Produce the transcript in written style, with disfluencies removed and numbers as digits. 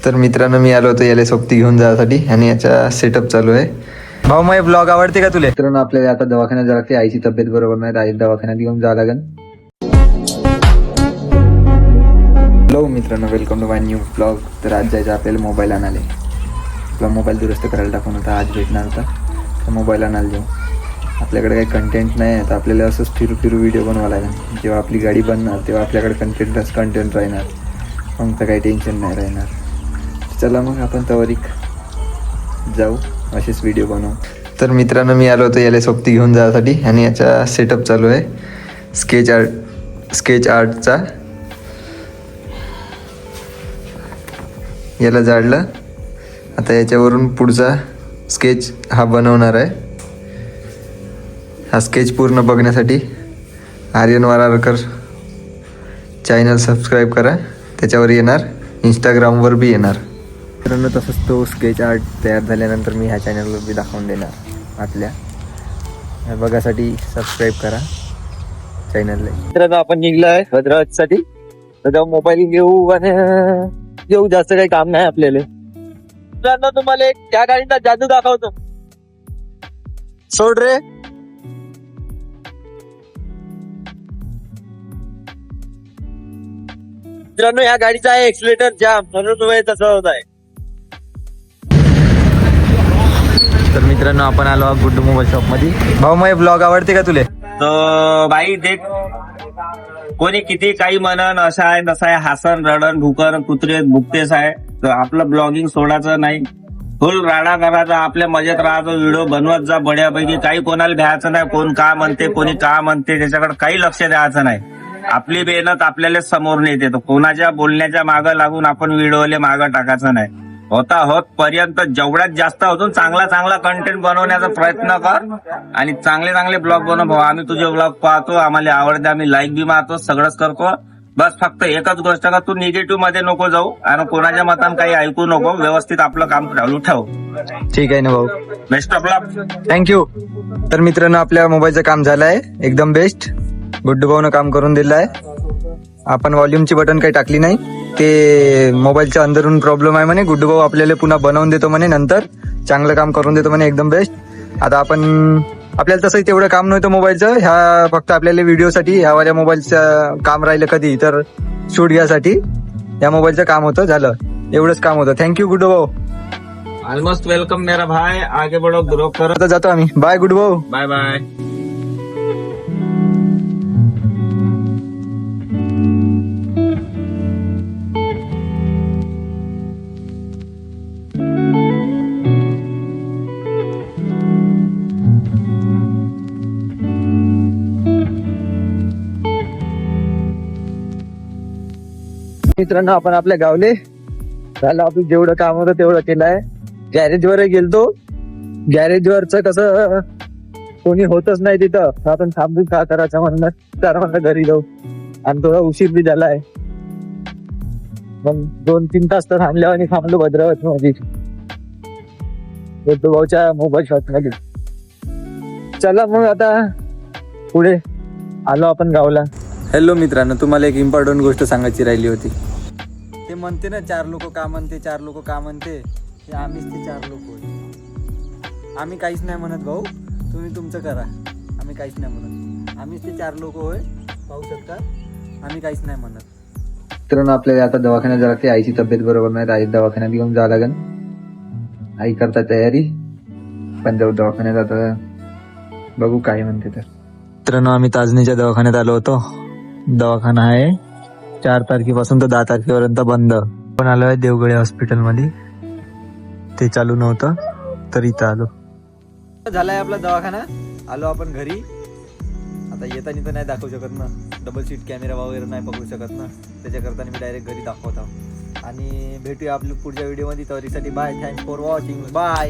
तर मित्रांनो मी आलो होतो याला सोबती घेऊन जाण्यासाठी आणि याचा सेटअप चालू आहे. भाऊ मग ब्लॉग आवडते का तुला? मित्रांनो आपल्याला आता दवाखान्यात जावं लागते. आईची तब्येत बरोबर नाही, आई दवाखान्यात घेऊन जावं लागेल. हॅलो मित्रांनो, welcome to my new blog. तर आज जायचं आपल्याला मोबाईल आणायला. आपला मोबाईल दुरुस्त करायला टाकून होता, आज भेटणार होता तर मोबाईल आणायला जाऊ. आपल्याकडे काही कंटेंट नाही आहे तर आपल्याला असंच फिरू व्हिडिओ बनवावं लागेल. जेव्हा आपली गाडी बनणार तेव्हा आपल्याकडे कंटेंट राहणार, मग तर काही टेन्शन नाही राहणार. चला मग आपण तवरिक जाऊ, असेच व्हिडिओ बनवू. तर मित्रांनो मी आलो होतो याला सोबती घेऊन जाण्यासाठी आणि याचा सेटअप चालू आहे स्केच आर्टचा. याला जाडलं, आता याच्यावरून पुढचा स्केच हा बनवणार आहे. हा स्केच पूर्ण बघण्यासाठी आर्यन वारारकर चॅनल सबस्क्राईब करा, त्याच्यावर येणार, इंस्टाग्रामवर बी येणार. मित्रांनो तसंच तो स्केच आर्ट तयार झाल्यानंतर मी ह्या चॅनलवर बी दाखवून देणार आपल्या. बघासाठी सबस्क्राईब करा चॅनलला. मित्रांनो आपण निघलो आहे हैदराबादसाठी. तर मोबाईल घेऊ आणि येऊ, जास्त काही काम नाही आपल्याला. मित्रांनो तुम्हाला एक त्या गाडीचा जादू दाखवतो. सोड रे. मित्रांनो या गाडीचा आहे एक्सिलेटर जाम, म्हणून तुम्ही तसं होत आहे. तर मित्रांनो आपण आलो गुड्डू मोबाईल शॉप मध्ये. भाऊ मग ब्लॉग आवडते का तुले? तर बाई देख, कोणी किती काही म्हणन, असं आहे तसं आहे, हसन रडन भुकन कुत्रे भुकतेच आहे. तर आपलं ब्लॉगिंग सोडायचं नाही, फुल राडा करायचा, आपल्या मजेत राहायचं, व्हिडिओ बनवत जा बढ्यापैकी. काही कोणाला भ्यायचं नाही, कोण का म्हणते कोणी का म्हणते त्याच्याकडे काही लक्ष द्यायचं नाही. आपली मेहनत आपल्याला समोर नेते, तर कोणाच्या बोलण्याच्या मागं लागून आपण व्हिडिओले मागं टाकायचं नाही. होत पर्यंत जेवढ्यात जास्त होतो चांगला कंटेंट बनवण्याचा प्रयत्न कर आणि चांगले ब्लॉग बनव भाऊ. आम्ही तुझे ब्लॉग पाहतो, आम्हाला आवडते, आम्ही लाईक बी मारतो, सगळंच करतो. बस फक्त एकच गोष्ट का, तू निगेटिव्ह मध्ये नको जाऊ आणि कोणाच्या मतान काही ऐकू नको. व्यवस्थित आपलं काम चालू ठेव. ठीक आहे ना भाऊ, बेस्ट ऑफ लक, थँक्यू. तर मित्रांनो आपल्या मोबाईलचं काम झालं आहे एकदम बेस्ट. गुड्डू भाऊनं काम करून दिलं आहे. आपण व्हॉल्यूमची बटन काही टाकली नाही, ते मोबाईलच्या अंदरून प्रॉब्लेम आहे म्हणे. गुड्डू भाऊ आपल्याला पुन्हा बनवून देतो म्हणे, नंतर चांगलं काम करून देतो म्हणे, एकदम बेस्ट. आता आपल्याला तसंही तेवढं काम नव्हतं मोबाईलचं, ह्या फक्त आपल्याला व्हिडिओसाठी ह्या वाल्या मोबाईलचं काम राहिलं कधी तर शूट घ्यासाठी या मोबाईलचं काम होतं, झालं एवढंच काम होतं. थँक्यू गुड्डू भाऊ. ऑलमोस्ट वेलकम मेरा भाई, आगे बढ़ो, ग्रो करो. आता जातो आम्ही. बाय गुड्डू भाऊ. Bye bye. मित्रांनो आपण आपल्या गावले झालं, आपलं जेवढं काम होतं तेवढं केलंय. गॅरेजवर गेलतो, गॅरेजवरच कसं कोणी होतच नाही तिथं, आपण थांबू का करायचं म्हणलं, तर म्हणलं घरी जाऊ. आणि थोडा उशीर बी झालाय, मग 2-3 तास तर थांबल्यावर आणि थांबलो भद्रावती मध्ये गुड्डू भाऊच्या मोबाईल शॉप मध्ये. चला मग आता पुढे आलो आपण गावला. हॅलो मित्रांनो, तुम्हाला एक इम्पॉर्टंट गोष्ट सांगायची राहिली होती. ते म्हणते ना 4 लोक का म्हणते, 4 लोक का म्हणते, हे आम्हीच ते 4 लोक होय. आम्ही काहीच नाही म्हणत भाऊ, तुम्ही तुमचं करा, आम्ही काहीच नाही म्हणत. आम्हीच ते 4 लोक होय, पाहू शकता, आम्ही काहीच नाही म्हणत. मित्रांनो आपल्याला आता दवाखान्यात जावं लागते. आईची तब्येत बरोबर नाही, आई दवाखान्यात घेऊन जावं लागेल. आई करता तयारी, पण जाऊ दवाखान्यात, आता बघू काय म्हणते. तर मित्रांनो आम्ही ताजनीच्या दवाखान्यात आलो होतो. दवाखाना आहे 4 तारखेपासून तर 10 तारखेपर्यंत बंद. पण आलो आहे देवगडे हॉस्पिटल मध्ये, ते चालू नव्हतं तर इथं आलो. झालाय आपला दवाखाना, आलो आपण घरी. आता येताना तर नाही दाखवू शकत ना, डबल सीट कॅमेरा वगैरे नाही पकडू शकत ना, त्याच्याकरता मी डायरेक्ट घरी दाखवत आहो. आणि भेटूया आपल्या पुढच्या व्हिडिओ मध्ये. तरीसाठी bye, thanks for watching, bye.